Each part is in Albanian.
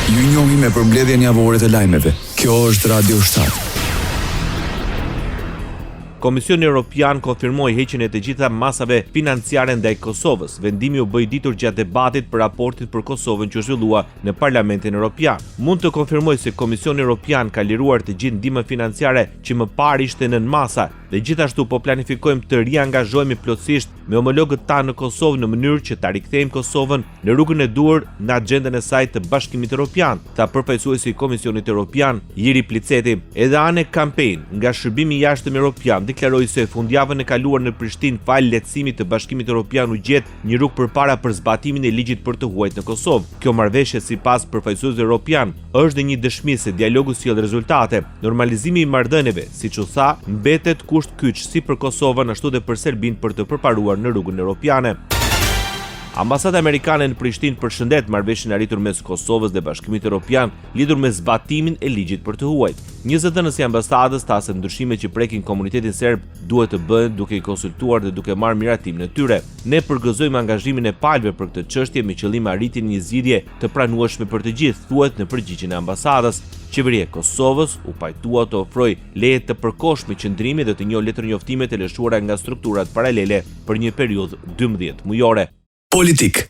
Ju njohim me përmbledhjen javore të lajmeve. Kjo është Radio 7. Komisioni Evropian konfirmoi heqjen e të gjitha masave financiare ndaj Kosovës. Vendimi u bë i ditur gjatë debatit për raportin për Kosovën që zhvillua në Parlamentin Evropian. Mund të konfirmoj se Komisioni Evropian ka liruar të gjithë ndihmën financiare që më parë ishte nën masa dhe gjithashtu po planifikojmë të riangazhohemi plotësisht me homologët tanë në Kosovë në mënyrë që ta rikthejmë Kosovën në rrugën e duhur në agjendën e saj të Bashkimit Evropian, tha përfaqësuesi i Komisionit Evropian, Jiri Pliceti. Edhe Ane Campaign, nga Shërbimi i Jashtëm Evropian, deklaroi se fundjavën e kaluar në Prishtinë fal lehtësimit të Bashkimit Evropian u gjet një rrugë përpara për zbatimin e ligjit për të huajtur në Kosovë. Kjo marrëveshje, sipas përfaqësuesit evropian, është një dëshmi se dialogu sjell rezultate. Normalizimi i marrëdhënieve, siç u tha, mbetet kusht kyç si për Kosovën ashtu dhe për Serbinë për të përparuar në rrugën evropiane. Ambasada amerikane në Prishtinë përshëndet marrëveshjen e arritur mes Kosovës dhe Bashkimit Evropian lidhur me zbatimin e ligjit për të huajt. Një zëdhënës i ambasadës tha se ndryshimet që prekin komunitetin serb duhet të bëhen duke i konsultuar dhe duke marrë miratimin e tyre. Ne përgëzojmë angazhimin e palëve për këtë çështje me qëllim arritjen një zgjidhje të pranueshme për të gjithë, thuhet në përgjigjen e ambasadës. Qeveria e Kosovës u pajtua të ofrojë leje të përkohshme qëndrimi dhe të njohë letër njoftime të lëshuara nga strukturat paralele për një periudhë 12 mujore. Politik.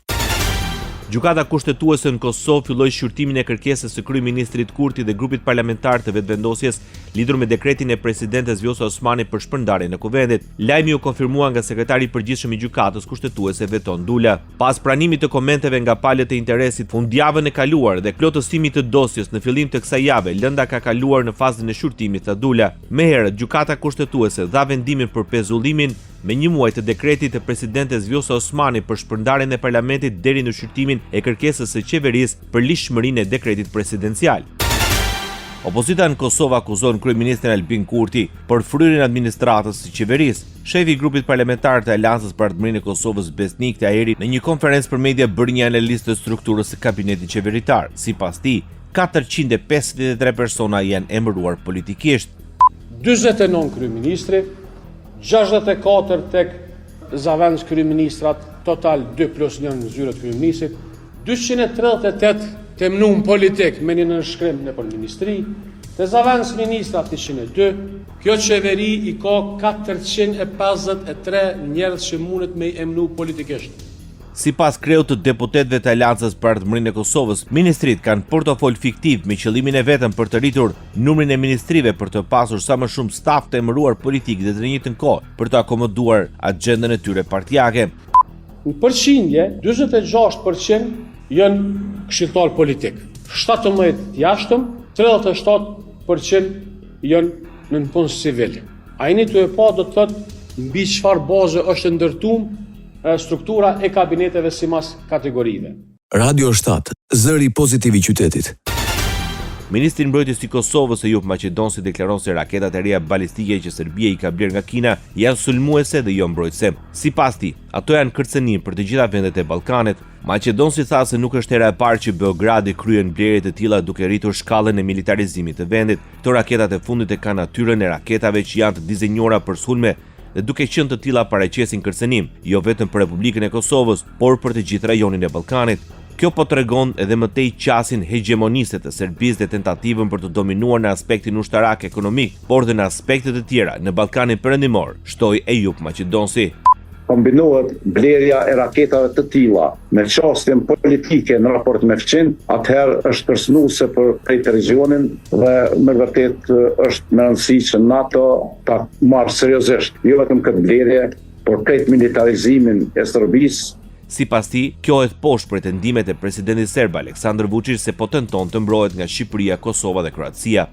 Gjykata kushtetuese në Kosovë filloi shqyrtimin e kërkesës së kryeministrit Kurti dhe grupit parlamentar të vetëvendosjes lidhur me dekretin e presidentes Vjosa Osmani për shpërndarjen e kuvendit. Lajmi u konfirmua nga sekretari i përgjithshëm i gjykatës kushtetuese Veton Dula. Pas pranimit të komenteve nga palët e interesit fundjavën e kaluar dhe plotësimit të dosjes në fillim të kësaj jave, lënda ka kaluar në fazën e shqyrtimit, tha Dula. Më herët, gjykata kushtetuese dha vendimin për pezullimin me një muaj të dekretit të presidentes Vjosa Osmani për shpërndarjen e parlamentit deri në shqyrtimin e kërkesës së qeverisë për lishmërinë e dekretit presidencial. Opozita në Kosovë akuzon kryeministrin Albin Kurti për fryrjen e administratës së qeverisë. Shefi i grupit parlamentar të Aleancës për Ardhmërinë e Kosovës, Besnik Tahiri, në një konferencë për media bëri një analizë të strukturës së kabinetit qeveritar. Sipas tij, 453 persona janë emëruar politikisht. 49 kryeministri, 64 tek zavendës kryeministrat, total 2+1 në zyrët kryeministrit, 238 të emnuar politik me një nënshkrim në përministri, të zavendës ministrat 102, kjo qeveri i ka 453 njerëz që mundet me i emnu politikisht. Sipas kreut të deputetëve të Aleancës për Ardhmërinë e Kosovës, ministrit kanë portofol fiktiv me qëllimin e vetëm për të rritur numrin e ministrive për të pasur sa më shumë staf të emëruar politik dhe të njëjtën kohë për të akomoduar agjendën e tyre partijake. Në përqindje, 46% janë këshilltar politik, 17% jashtëm, 37% janë në punë civile. A jeni të e pa do të thotë mbi çfarë baze është ndërtuar struktura e kabineteve sipas kategorive. Radio 7, zëri pozitiv i qytetit. Ministri i Mbrojtjes i Kosovës, Eyüp Maqedonsi, deklaron se raketat e reja balistike që Serbia i ka bler nga Kina janë sulmuese dhe jo mbrojtëse. Sipas tij, ato janë kërcënim për të gjitha vendet e Ballkanit. Maqedonsi tha se nuk është hera e parë që Beogradi kryen blerje të tilla duke rritur shkallën e militarizimit të vendit. Këto raketat e fundit e kanë natyrën e raketave që janë të dizenjuara për sulme dhe duke qenë të tilla paraqesin kërcënim, jo vetëm për Republikën e Kosovës, por për të gjithë rajonin e Ballkanit. Kjo po tregon edhe më tej qasin hegemoniste të Serbisë dhe tentativën për të dominuar në aspektin ushtarak ekonomik, por dhe në aspekte të tjera në Ballkanin Perëndimor, shtoi Eyüp Maqedonsi. Kombinohet blerja e raketave të tilla me çështjen politike në raport me Fqin, atëherë është kërcënuese për këtë regionin dhe me vërtet është me rëndësi që NATO ta marrë seriozisht jo vetëm këtë blerje, por këtë militarizimin e Serbisë. Sipas tij, kjo është poshtë pretendimet e presidentit serb Aleksandar Vučić se po tenton të mbrohet nga Shqipëria, Kosova dhe Kroacia.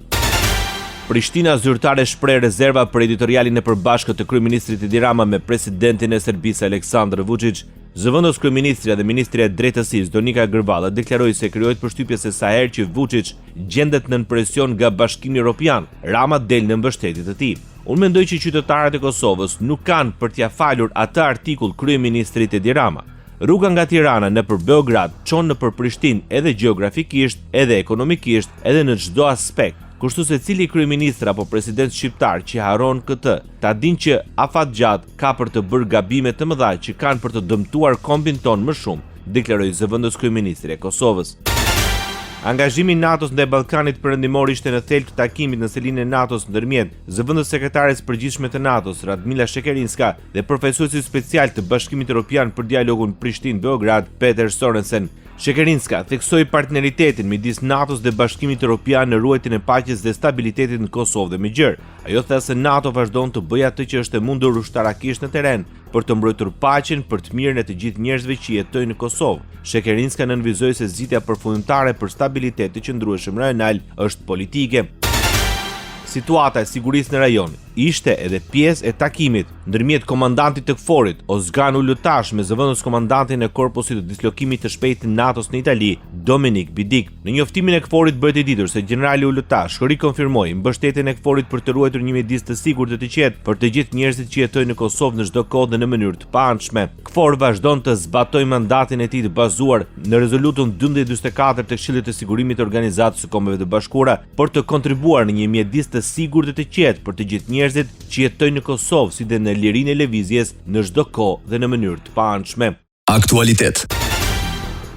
Prishtina zyrtare shpreh rezerva për editorialin e përbashkët të kryeministrit Edi Rama me presidentin e Serbisë Aleksandar Vučić. Zëvendës kryeministrja dhe ministrja e drejtësisë Donika Grvalla deklaroi se krijohet përshtypje se sa herë që Vučić gjendet nën presion nga Bashkimi Evropian, Rama del në mbështetje të tij. Unë mendoj që qytetarët e Kosovës nuk kanë për t'ia falur atë artikull kryeministrit Edi Rama. Rruga nga Tirana nëpër Beograd çon nëpër Prishtinë edhe gjeografikisht, edhe ekonomikisht, edhe në çdo aspekt. Kështu se cili kryeministër apo president shqiptar që haron këtë, ta din që afatgjat ka për të bërë gabime të mëdha që kanë për të dëmtuar kombin ton më shumë, deklaroi zëvendës kryeministri e Kosovës. Angazhimi i NATO-s ndaj Ballkanit Perëndimor ishte në thelb të takimit në selinë e NATO-s ndërmjet zëvendës sekretares përgjithshme të NATO-s Radmila Shekerinska dhe përfaqësuesit special të Bashkimit Evropian për dialogun Prishtinë-Beograd Peter Sorensen. Shekerinska theksoi partneritetin midis NATO-s dhe Bashkimit Evropian në ruajtjen e paqes dhe stabilitetit në Kosovë dhe Mexhir. Ajo tha se NATO vazhdon të bëjë atë që është e mundur ushtarakisht në terren për të mbrojtur paqen për të mirën e të gjithë njerëzve që jetojnë në Kosovë. Shekerinska nënvizoi se zgjidhja përfundimtare për stabilitet të qëndrueshëm rajonal është politike. Situata e sigurisë në rajon ishte edhe pjesë e takimit ndërmjet komandantit të KFOR-it Ozgan Ulutash me zëvendës komandantin e korpusit të dislokimit të shpejtë të NATO-s në Itali, Dominik Bidik. Në njoftimin e KFOR-it bëhet e ditur se generali Ulutash rikonfirmoi mbështetjen e KFOR-it për të ruajtur një midis të sigurt dhe të qetë për të gjithë njerëzit që jetojnë në Kosovë në çdo kohë dhe në mënyrë të paanshme. KFOR vazhdon të zbatojë mandatin e tij të bazuar në rezolutën 1244 të Këshillit të Sigurimit të Organizatës së Kombeve të Bashkuara për të kontribuar në një mjedis të sigurt dhe të qetë për të gjithë njerëzit që jetojnë në Kosovë, si dhe në lirinë e lëvizjes në çdo kohë dhe në mënyrë të paanshme. Aktualitet.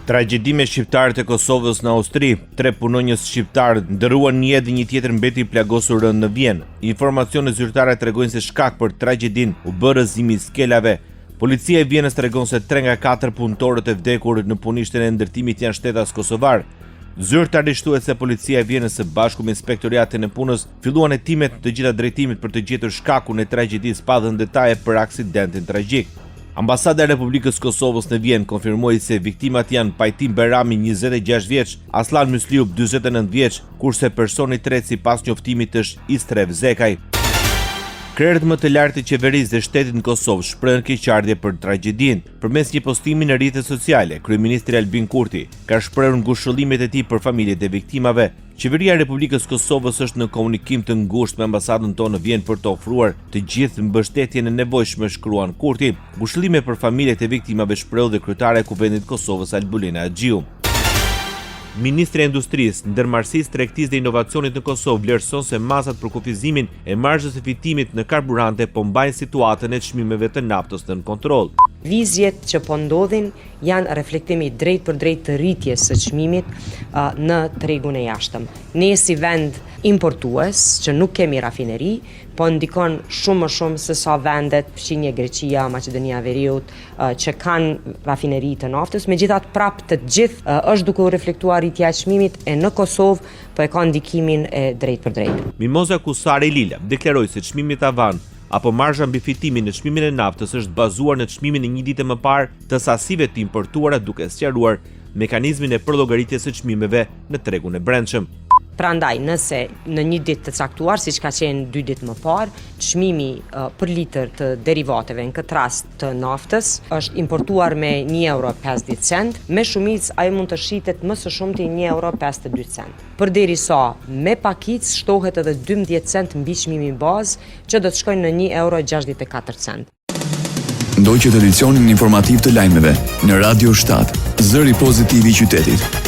Tragjedi me shqiptarët e Kosovës në Austri. 3 punonjës shqiptarë ndërruan një jetë dhe një tjetër mbeti i plagosur rënd në Vjenë. Informacionet zyrtare tregojnë se shkak për tragjedinë u bë rrëzimi i skelave. Policia e Vjenës tregon se 3 nga 4 punëtorët e vdekur në punishten e ndërtimit janë shtetas kosovar. Zyrtarisht thuhet se policia e Vjenës së bashku me inspektoriatin e punës filluan hetimet të gjitha drejtimit për të gjetur shkakun e tragjedisë pa dhënë detaje për aksidentin tragjik. Ambasada e Republikës Kosovës në Vjenë konfirmoi se viktimat janë Pajtim Berami 26 vjeç, Aslan Mysliup 49 vjeç, kurse personi i tretë sipas njoftimit është Istrev Zekaj. Krerët më të lartë të qeverisë dhe shtetit në Kosovë shprehën keqardhje për tragjedinë. Përmes një postimi në rrjetet sociale, kryeministri Albin Kurti ka shprehur ngushëllimet e tij për familjet e viktimave. Qeveria e Republikës Kosovës është në komunikim të ngushtë me ambasadën tonë në Vjenë për të ofruar të gjithë mbështetjen e nevojshme, shkruan Kurti. Ngushëllime për familjet e viktimave shprehu dhe kryetare e Kuvendit të Kosovës Albulina Axhiu. Ministri i Industrisë, Ndërmarrësisë, Tregtisë dhe Inovacionit në Kosovë vlerëson se masat për kufizimin e marzhës së fitimit në karburante po mbajnë situatën e çmimeve të naftës nën kontroll. Vizjet që po ndodhin janë reflektimi drejt për drejt të rritjes së çmimit në tregun e jashtëm. Ne si vend importues që nuk kemi rafineri, po ndikon shumë më shumë se sa vendet Fqinje, Greqia, Maqedonia e Veriut që kanë rafineri të naftës. Megjithatë prap të gjithë është duke u reflektuar rritja e çmimit e në Kosovë po e ka ndikimin e drejt për drejt. Mimoza Kusari Lila deklaroi se çmimi i tavan apo marzha mbi fitimin në çmimin e naftës është bazuar në çmimin e një dite më parë të sasive të importuara, duke sqaruar mekanizmin e përllogaritjes së çmimeve në tregun e brendshëm. Prandaj, nëse në një ditë të caktuar, siç ka qenë 2 ditë më parë, çmimi për litër të derivateve, në këtë rast të naftës, është importuar me €1.50, me shumicë ai mund të shitet më së shumti €1.52. Përderisa me pakicë shtohet edhe 12 cent mbi çmimin bazë, që do të shkojnë në €1.64. Ndoqët edicionin informativ të lajmeve në Radio 7, zëri pozitiv i qytetit.